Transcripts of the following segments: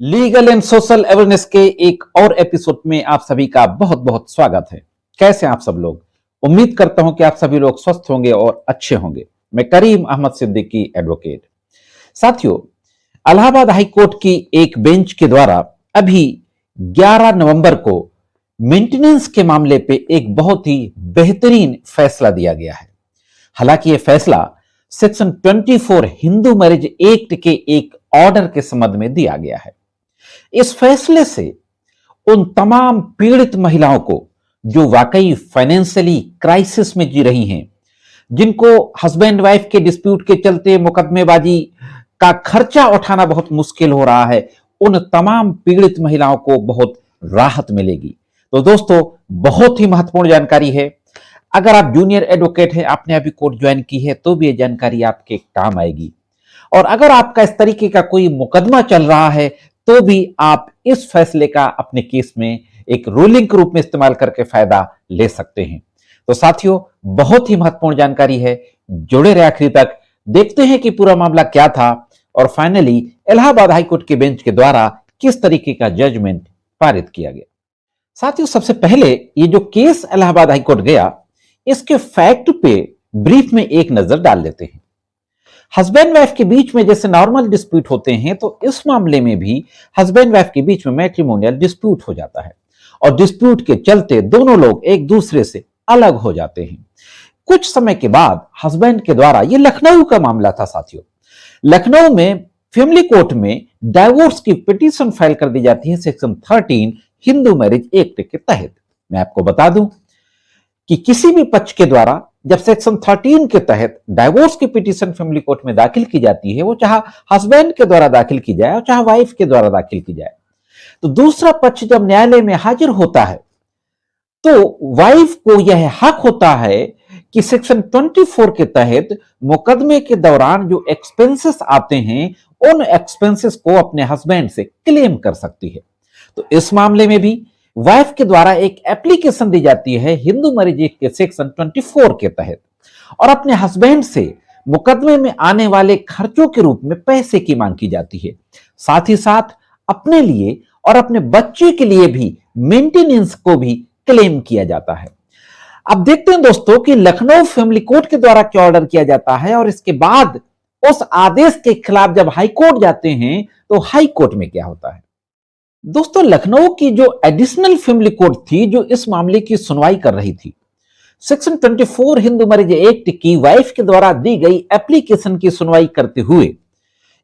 Legal and social awareness के एक और एपिसोड में आप सभी का बहुत बहुत स्वागत है। कैसे हैं आप सब लोग? उम्मीद करता हूं कि आप सभी लोग स्वस्थ होंगे और अच्छे होंगे। मैं करीम अहमद सिद्दीकी एडवोकेट। साथियों, इलाहाबाद हाई कोर्ट की एक बेंच के द्वारा अभी 11 नवंबर को मेंटेनेंस के मामले पे एक बहुत ही बेहतरीन फैसला दिया गया है। हालांकि यह फैसला सेक्शन 24 हिंदू मैरिज एक्ट के एक ऑर्डर के संबंध में दिया गया है। इस फैसले से उन तमाम पीड़ित महिलाओं को जो वाकई फाइनेंशियली क्राइसिस में जी रही हैं, जिनको हस्बैंड वाइफ के डिस्प्यूट के चलते मुकदमेबाजी का खर्चा उठाना बहुत मुश्किल हो रहा है, उन तमाम पीड़ित महिलाओं को बहुत राहत मिलेगी। तो दोस्तों, बहुत ही महत्वपूर्ण जानकारी है। अगर आप जूनियर एडवोकेट हैं, आपने अभी कोर्ट ज्वाइन की है, तो भी ये जानकारी आपके काम आएगी। और अगर आपका इस तरीके का कोई मुकदमा चल रहा है, तो भी आप इस फैसले का अपने केस में एक रूलिंग के रूप में इस्तेमाल करके फायदा ले सकते हैं। तो साथियों, बहुत ही महत्वपूर्ण जानकारी है, जुड़े रहे आखिरी तक। देखते हैं कि पूरा मामला क्या था और फाइनली इलाहाबाद हाईकोर्ट के बेंच के द्वारा किस तरीके का जजमेंट पारित किया गया। साथियों, सबसे पहले ये जो केस इलाहाबाद हाईकोर्ट गया, इसके फैक्ट पे ब्रीफ में एक नजर डाल लेते हैं। हस्बैंड वाइफ के बीच में जैसे नॉर्मल डिस्प्यूट होते हैं, तो इस मामले में भी हस्बैंड वाइफ के बीच में मैट्रिमोनियल डिस्प्यूट हो जाता है और डिस्प्यूट के चलते दोनों लोग एक दूसरे से अलग हो जाते हैं। कुछ समय के बाद हस्बैंड के द्वारा, ये लखनऊ का मामला था साथियों, लखनऊ में फैमिली कोर्ट में डाइवोर्स की पिटीशन फाइल कर दी जाती है सेक्शन 13 हिंदू मैरिज एक्ट के तहत। मैं आपको बता दूं कि किसी भी पक्ष के द्वारा जब सेक्शन 13 के तहत डाइवोर्स की पिटीशन फैमिली कोर्ट में दाखिल की जाती है, वो चाहे हस्बैंड के द्वारा दाखिल की जाए और चाहे वाइफ के द्वारा दाखिल की जाए, तो दूसरा पक्ष जब न्यायालय में हाजिर होता है, तो वाइफ को यह हक होता है कि सेक्शन 24 के तहत मुकदमे के दौरान जो एक्सपेंसेस आते हैं, उन एक्सपेंसेस को अपने हस्बैंड से क्लेम कर सकती है। तो इस मामले में भी वाइफ के द्वारा एक एप्लीकेशन दी जाती है हिंदू मैरिज एक्ट के सेक्शन 24 के तहत और अपने हस्बैंड से मुकदमे में आने वाले खर्चों के रूप में पैसे की मांग की जाती है। साथ ही साथ अपने लिए और अपने बच्चे के लिए भी मेंटेनेंस को भी क्लेम किया जाता है। अब देखते हैं दोस्तों कि लखनऊ फैमिली कोर्ट के द्वारा क्या ऑर्डर किया जाता है और इसके बाद उस आदेश के खिलाफ जब हाई कोर्ट जाते हैं, तो हाई कोर्ट में क्या होता है। दोस्तों, लखनऊ की जो एडिशनल फैमिली कोर्ट थी, जो इस मामले की सुनवाई कर रही थी, सेक्शन 24 हिंदू मैरिज एक्ट की वाइफ के द्वारा दी गई एप्लीकेशन की सुनवाई करते हुए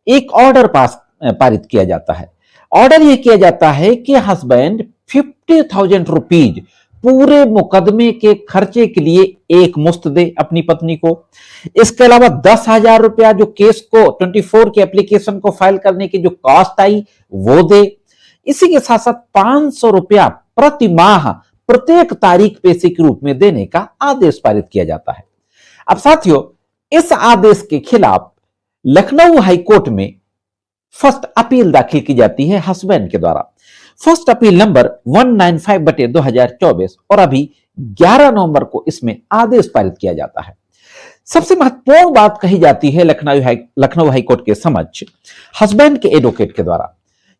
एक ऑर्डर पारित किया जाता है। ऑर्डर यह किया जाता है कि हस्बैंड 50,000 रुपीज पूरे मुकदमे के खर्चे के लिए एक मुश्त दे अपनी पत्नी को। इसके अलावा 10,000 रुपया जो केस को 24 की एप्लीकेशन को फाइल करने की जो कॉस्ट आई, वो दे। इसी के साथ साथ 500 रुपया प्रति माह प्रत्येक तारीख पैसे के रूप में देने का आदेश पारित किया जाता है। अब साथियों, इस आदेश के खिलाफ लखनऊ हाईकोर्ट में फर्स्ट अपील दाखिल की जाती है हस्बैंड के द्वारा। फर्स्ट अपील नंबर 195/2024 और अभी 11 नवंबर को इसमें आदेश पारित किया जाता है। सबसे महत्वपूर्ण बात कही जाती है लखनऊ हाईकोर्ट के समक्ष हस्बैंड के एडवोकेट के द्वारा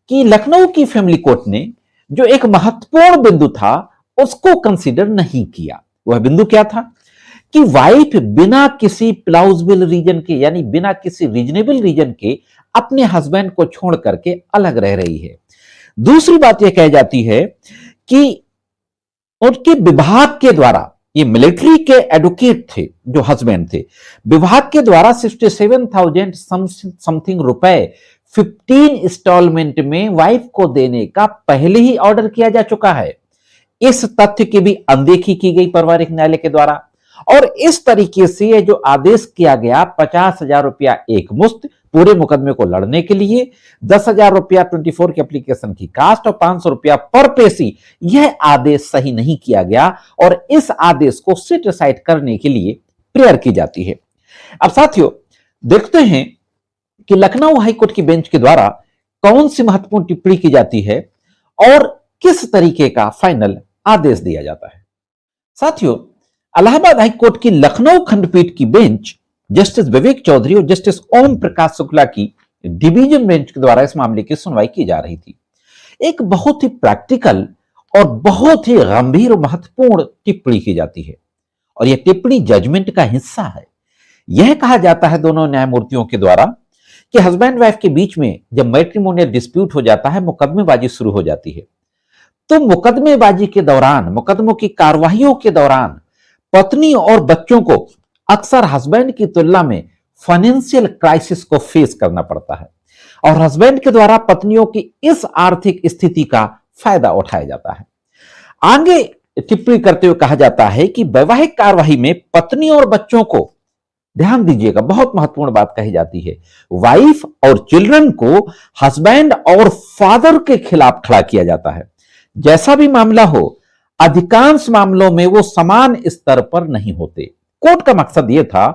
कि लखनऊ की फैमिली कोर्ट ने जो एक महत्वपूर्ण बिंदु था, उसको कंसीडर नहीं किया। वह बिंदु क्या था कि वाइफ बिना किसी प्लाउजेबल रीजन के, यानी बिना किसी रीजनेबल रीजन के अपने हस्बैंड को छोड़ करके अलग रह रही है। दूसरी बात यह कही जाती है कि उनके विभाग के द्वारा, ये मिलिट्री के एडवोकेट थे जो हस्बैंड थे, विभाग के द्वारा 67,000 समथिंग रुपए 15 इंस्टॉलमेंट में वाइफ को देने का पहले ही ऑर्डर किया जा चुका है। इस तथ्य की भी अनदेखी की गई पारिवारिक न्यायालय के द्वारा और इस तरीके से ये जो आदेश किया गया, 50,000 रुपया एक मुश्त पूरे मुकदमे को लड़ने के लिए, 10,000 रुपया 24 की एप्लीकेशन की कास्ट और 500 रुपया पर पेशी, यह आदेश सही नहीं किया गया और इस आदेश को सेट असाइड करने के लिए प्रेयर की जाती है। अब साथियों, देखते हैं कि लखनऊ हाईकोर्ट की बेंच के द्वारा कौन सी महत्वपूर्ण टिप्पणी की जाती है और किस तरीके का फाइनल आदेश दिया जाता है। साथियों, इलाहाबाद हाईकोर्ट की लखनऊ खंडपीठ की बेंच जस्टिस विवेक चौधरी और जस्टिस ओम प्रकाश शुक्ला की डिवीजन बेंच के द्वारा इस मामले की सुनवाई की जा रही थी। एक बहुत ही प्रैक्टिकल और बहुत ही गंभीर और महत्वपूर्ण टिप्पणी की जाती है और यह टिप्पणी जजमेंट का हिस्सा है। यह कहा जाता है दोनों न्यायमूर्तियों के द्वारा कि हस्बैंड वाइफ के बीच में जब मैट्रिमोनियल डिस्प्यूट हो जाता है, मुकदमेबाजी शुरू हो जाती है, तो मुकदमेबाजी के दौरान, मुकदमों की कार्रवाइयों के दौरान पत्नी और बच्चों को अक्सर हस्बैंड की तुलना में फाइनेंशियल क्राइसिस को फेस करना पड़ता है और हस्बैंड के द्वारा पत्नियों की इस आर्थिक स्थिति का फायदा उठाया जाता है। आगे टिप्पणी करते हुए कहा जाता है कि वैवाहिक कार्यवाही में पत्नी और बच्चों को, ध्यान दीजिएगा, बहुत महत्वपूर्ण बात कही जाती है, वाइफ और चिल्ड्रन को हस्बैंड और फादर के खिलाफ खड़ा किया जाता है। जैसा भी मामला हो, अधिकांश मामलों में वो समान स्तर पर नहीं होते। कोर्ट का मकसद यह था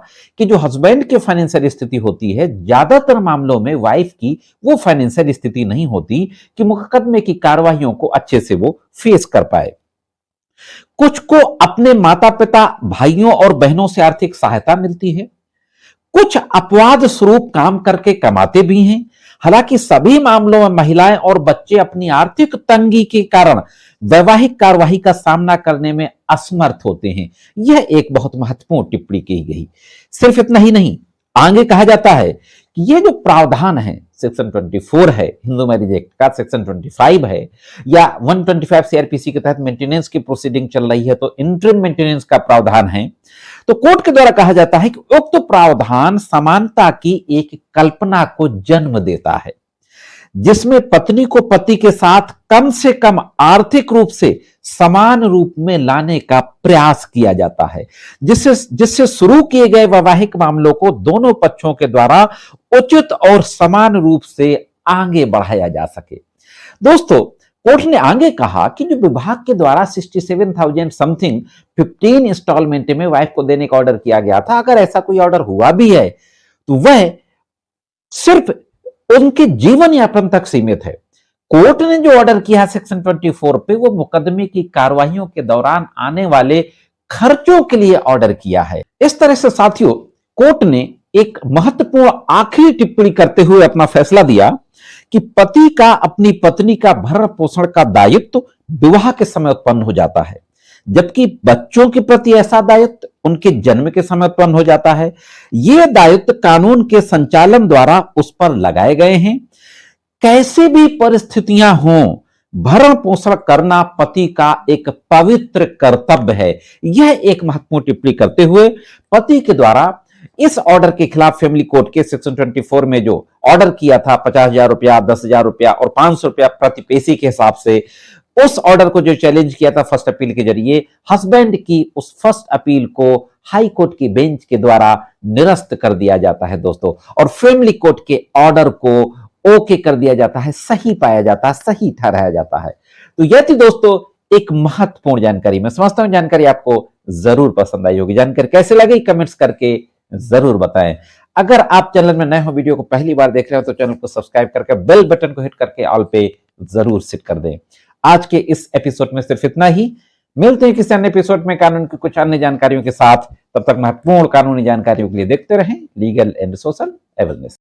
कि जो हस्बैंड की फाइनेंशियल स्थिति होती है, ज्यादातर मामलों में वाइफ की वो फाइनेंशियल स्थिति नहीं होती कि मुकदमे की कार्रवाइयों को अच्छे से वो फेस कर पाए। कुछ को अपने माता पिता, भाइयों और बहनों से आर्थिक सहायता मिलती है, कुछ अपवाद स्वरूप काम करके कमाते भी हैं। हालांकि सभी मामलों में महिलाएं और बच्चे अपनी आर्थिक तंगी के कारण वैवाहिक कार्यवाही का सामना करने में असमर्थ होते हैं। यह एक बहुत महत्वपूर्ण टिप्पणी की गई। सिर्फ इतना ही नहीं, आगे कहा जाता है कि यह जो प्रावधान है, सेक्शन 24 है हिंदू मैरिज एक्ट का, सेक्शन 25 है या 125 सीआरपीसी के तहत मेंटेनेंस की प्रोसीडिंग चल रही है तो इंटरिम मेंटेनेंस का प्रावधान है। तो कोर्ट के द्वारा कहा जाता है कि उक्त तो प्रावधान समानता की एक कल्पना को जन्म देता है, जिसमें पत्नी को पति के साथ कम से कम आर्थिक रूप से समान रूप में लाने का प्रयास किया जाता है, जिससे शुरू किए गए वैवाहिक मामलों को दोनों पक्षों के द्वारा उचित और समान रूप से आगे बढ़ाया जा सके। दोस्तों, कोर्ट ने आगे कहा कि जो विभाग के द्वारा 67,000 समथिंग 15 इंस्टॉलमेंट में वाइफ को देने का ऑर्डर किया गया था, अगर ऐसा कोई ऑर्डर हुआ भी है तो वह सिर्फ उनके जीवन यापन तक सीमित है। कोर्ट ने जो ऑर्डर किया सेक्शन 24 पे, वो मुकदमे की कार्रवाइयों के दौरान आने वाले खर्चों के लिए ऑर्डर किया है। इस तरह से साथियों, कोर्ट ने एक महत्वपूर्ण आखिरी टिप्पणी करते हुए अपना फैसला दिया कि पति का अपनी पत्नी का भरण पोषण का दायित्व विवाह के समय उत्पन्न हो जाता है, जबकि बच्चों के प्रति ऐसा दायित्व उनके जन्म के समय उत्पन्न हो जाता है। ये दायित्व कानून के संचालन द्वारा उस पर लगाए गए हैं। कैसे भी परिस्थितियां हों, भरण पोषण करना पति का एक पवित्र कर्तव्य है। यह एक महत्वपूर्ण टिप्पणी करते हुए पति के द्वारा इस ऑर्डर के खिलाफ फैमिली कोर्ट के सेक्शन 24 में जो ऑर्डर किया था 50,000 रुपया, 10,000 रुपया और 500 रुपया प्रति पेशी के हिसाब से, उस ऑर्डर को जो चैलेंज किया था फर्स्ट अपील के जरिए, हस्बैंड की उस फर्स्ट अपील को हाई कोर्ट की बेंच के द्वारा निरस्त कर दिया जाता है दोस्तों, और फैमिली कोर्ट के ऑर्डर को ओके कर दिया जाता है, सही पाया जाता है, सही ठहराया जाता है। तो यह थी दोस्तों एक महत्वपूर्ण जानकारी। मैं समझता हूं जानकारी आपको जरूर पसंद आई होगी। जानकारी कैसे लगी कमेंट्स करके जरूर बताएं। अगर आप चैनल में नए हो, वीडियो को पहली बार देख रहे हो, तो चैनल को सब्सक्राइब करके बेल बटन को हिट करके ऑल पे जरूर सेट कर दें। आज के इस एपिसोड में सिर्फ इतना ही। मिलते हैं किसी अन्य एपिसोड में कानून की कुछ अन्य जानकारियों के साथ। तब तक महत्वपूर्ण कानूनी जानकारियों के लिए देखते रहें लीगल एंड सोशल अवेयरनेस।